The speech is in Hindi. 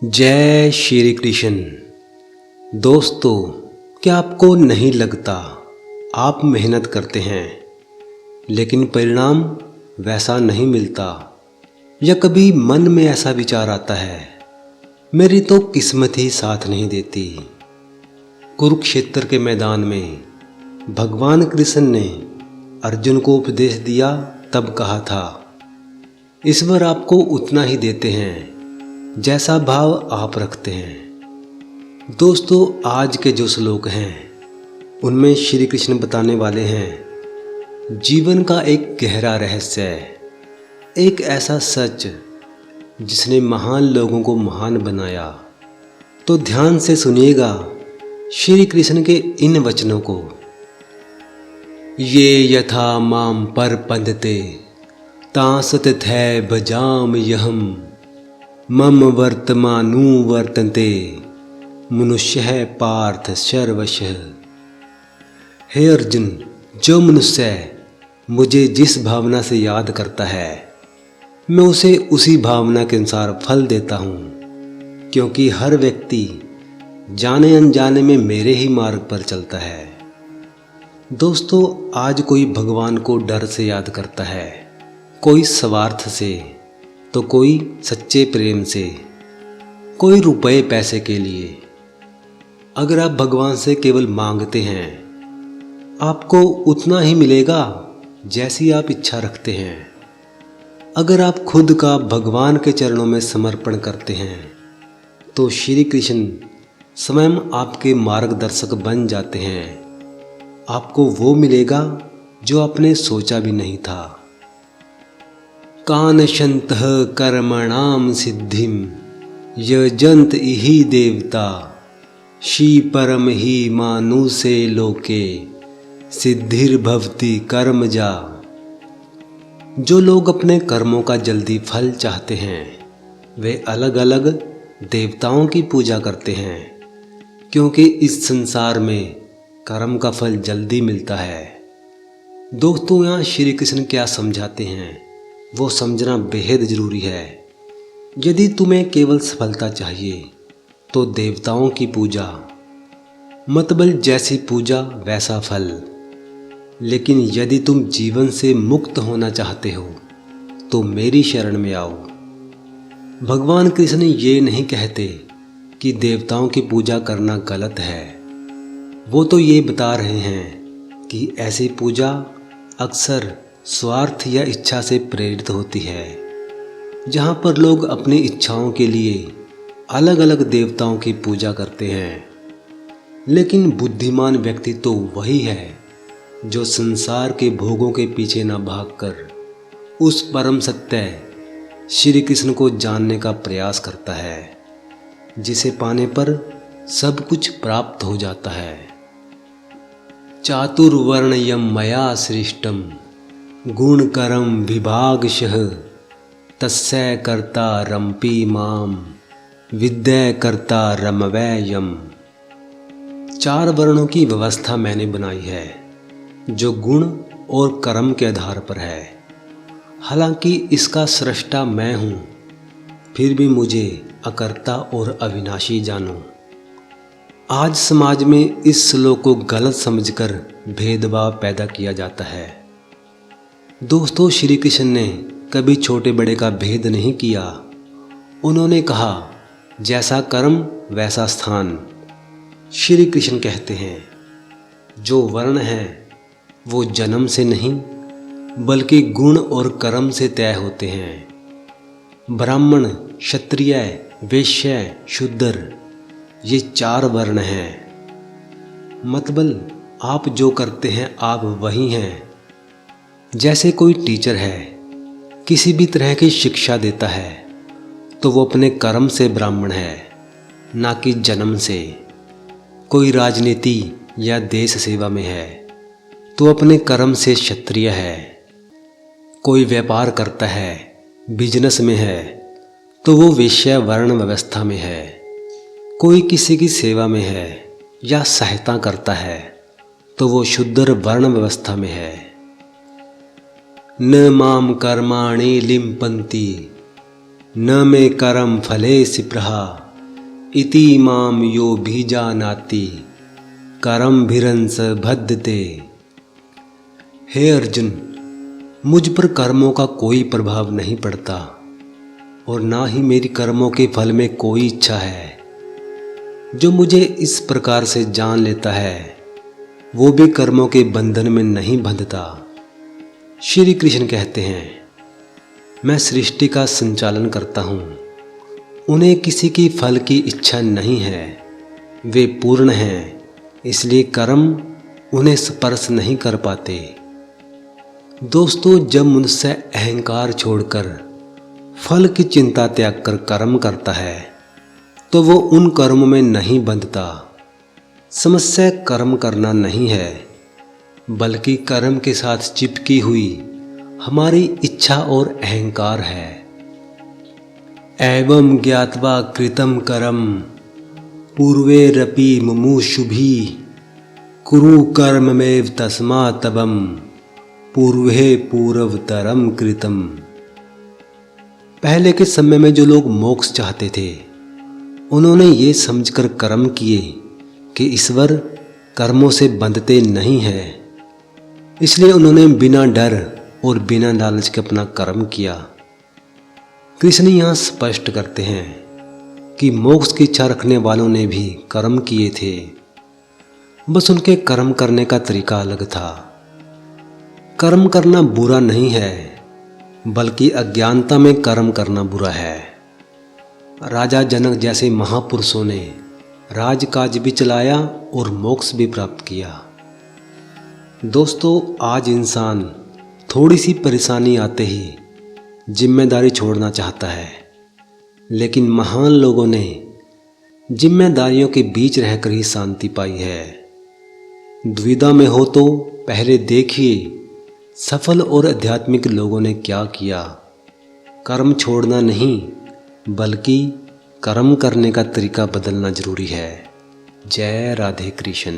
जय श्री कृष्ण। दोस्तों, क्या आपको नहीं लगता आप मेहनत करते हैं लेकिन परिणाम वैसा नहीं मिलता? या कभी मन में ऐसा विचार आता है, मेरी तो किस्मत ही साथ नहीं देती। कुरुक्षेत्र के मैदान में भगवान कृष्ण ने अर्जुन को उपदेश दिया, तब कहा था, ईश्वर आपको उतना ही देते हैं जैसा भाव आप रखते हैं। दोस्तों, आज के जो श्लोक हैं उनमें श्री कृष्ण बताने वाले हैं जीवन का एक गहरा रहस्य है, एक ऐसा सच जिसने महान लोगों को महान बनाया। तो ध्यान से सुनिएगा श्री कृष्ण के इन वचनों को। ये यथा माम परपंदते तांसत थै भजाम यहम मम वर्तमानुवर्तन्ते मनुष्य पार्थ सर्वशः। हे अर्जुन, जो मनुष्य मुझे जिस भावना से याद करता है, मैं उसे उसी भावना के अनुसार फल देता हूँ, क्योंकि हर व्यक्ति जाने अनजाने में मेरे ही मार्ग पर चलता है। दोस्तों, आज कोई भगवान को डर से याद करता है, कोई स्वार्थ से, तो कोई सच्चे प्रेम से, कोई रुपए पैसे के लिए। अगर आप भगवान से केवल मांगते हैं, आपको उतना ही मिलेगा जैसी आप इच्छा रखते हैं। अगर आप खुद का भगवान के चरणों में समर्पण करते हैं, तो श्री कृष्ण स्वयं आपके मार्गदर्शक बन जाते हैं। आपको वो मिलेगा जो आपने सोचा भी नहीं था। कानशन्तः कर्मणां सिद्धिं यजन्त इहि देवता शी परम ही मानुषे लोके सिद्धिर्भवति कर्मजा। जो लोग अपने कर्मों का जल्दी फल चाहते हैं, वे अलग अलग देवताओं की पूजा करते हैं, क्योंकि इस संसार में कर्म का फल जल्दी मिलता है। दोस्तों, यहाँ श्री कृष्ण क्या समझाते हैं वो समझना बेहद ज़रूरी है। यदि तुम्हें केवल सफलता चाहिए तो देवताओं की पूजा, मतबल जैसी पूजा वैसा फल। लेकिन यदि तुम जीवन से मुक्त होना चाहते हो तो मेरी शरण में आओ। भगवान कृष्ण ये नहीं कहते कि देवताओं की पूजा करना गलत है। वो तो ये बता रहे हैं कि ऐसी पूजा अक्सर स्वार्थ या इच्छा से प्रेरित होती है, जहाँ पर लोग अपनी इच्छाओं के लिए अलग अलग देवताओं की पूजा करते हैं। लेकिन बुद्धिमान व्यक्ति तो वही है जो संसार के भोगों के पीछे न भागकर उस परम सत्य श्री कृष्ण को जानने का प्रयास करता है, जिसे पाने पर सब कुछ प्राप्त हो जाता है। चातुर्वर्ण्यम मया सृष्टम गुणकरम विभागशः तस्य कर्ता रम्पि माम विद्या कर्ता रमवैयम। 4 वर्णों की व्यवस्था मैंने बनाई है, जो गुण और कर्म के आधार पर है। हालांकि इसका सृष्टा मैं हूँ, फिर भी मुझे अकर्ता और अविनाशी जानो। आज समाज में इस श्लोक को गलत समझकर भेदभाव पैदा किया जाता है। दोस्तों, श्री कृष्ण ने कभी छोटे बड़े का भेद नहीं किया। उन्होंने कहा, जैसा कर्म वैसा स्थान। श्री कृष्ण कहते हैं, जो वर्ण है वो जन्म से नहीं बल्कि गुण और कर्म से तय होते हैं। ब्राह्मण, क्षत्रिय, वैश्य, शूद्र, ये 4 वर्ण हैं। मतबल आप जो करते हैं आप वही हैं। जैसे कोई टीचर है, किसी भी तरह की शिक्षा देता है, तो वो अपने कर्म से ब्राह्मण है, ना कि जन्म से। कोई राजनीति या देश सेवा में है तो अपने कर्म से क्षत्रिय है। कोई व्यापार करता है, बिजनेस में है, तो वो वैश्य वर्ण व्यवस्था में है। कोई किसी की सेवा में है या सहायता करता है, तो वो शूद्र वर्ण व्यवस्था में है। न माम कर्माणि लिम्पन्ति न मे कर्म फले सिप्रहा इति माम यो बीजानाति कर्मभिरंस बद्धते। हे अर्जुन, मुझ पर कर्मों का कोई प्रभाव नहीं पड़ता और ना ही मेरी कर्मों के फल में कोई इच्छा है। जो मुझे इस प्रकार से जान लेता है वो भी कर्मों के बंधन में नहीं बंधता। श्री कृष्ण कहते हैं, मैं सृष्टि का संचालन करता हूँ, उन्हें किसी की फल की इच्छा नहीं है, वे पूर्ण हैं, इसलिए कर्म उन्हें स्पर्श नहीं कर पाते। दोस्तों, जब मनुष्य अहंकार छोड़कर फल की चिंता त्याग कर कर्म करता है तो वो उन कर्मों में नहीं बंधता। समस्या कर्म करना नहीं है, बल्कि कर्म के साथ चिपकी हुई हमारी इच्छा और अहंकार है। एवं ज्ञात्वा कृतं कर्म पूर्वेरपि मुमुक्षुभिः कुरु कर्ममेव तस्मात् तबं पूर्वे पूर्वतरम कृतम्। पहले के समय में जो लोग मोक्ष चाहते थे उन्होंने ये समझकर कर्म किए कि ईश्वर कर्मों से बंधते नहीं है, इसलिए उन्होंने बिना डर और बिना लालच के अपना कर्म किया। कृष्ण यहाँ स्पष्ट करते हैं कि मोक्ष की इच्छा रखने वालों ने भी कर्म किए थे, बस उनके कर्म करने का तरीका अलग था। कर्म करना बुरा नहीं है, बल्कि अज्ञानता में कर्म करना बुरा है। राजा जनक जैसे महापुरुषों ने राजकाज भी चलाया और मोक्ष भी प्राप्त किया। दोस्तों, आज इंसान थोड़ी सी परेशानी आते ही जिम्मेदारी छोड़ना चाहता है, लेकिन महान लोगों ने जिम्मेदारियों के बीच रहकर ही शांति पाई है। दुविधा में हो तो पहले देखिए सफल और आध्यात्मिक लोगों ने क्या किया। कर्म छोड़ना नहीं, बल्कि कर्म करने का तरीका बदलना जरूरी है। जय राधे कृष्ण।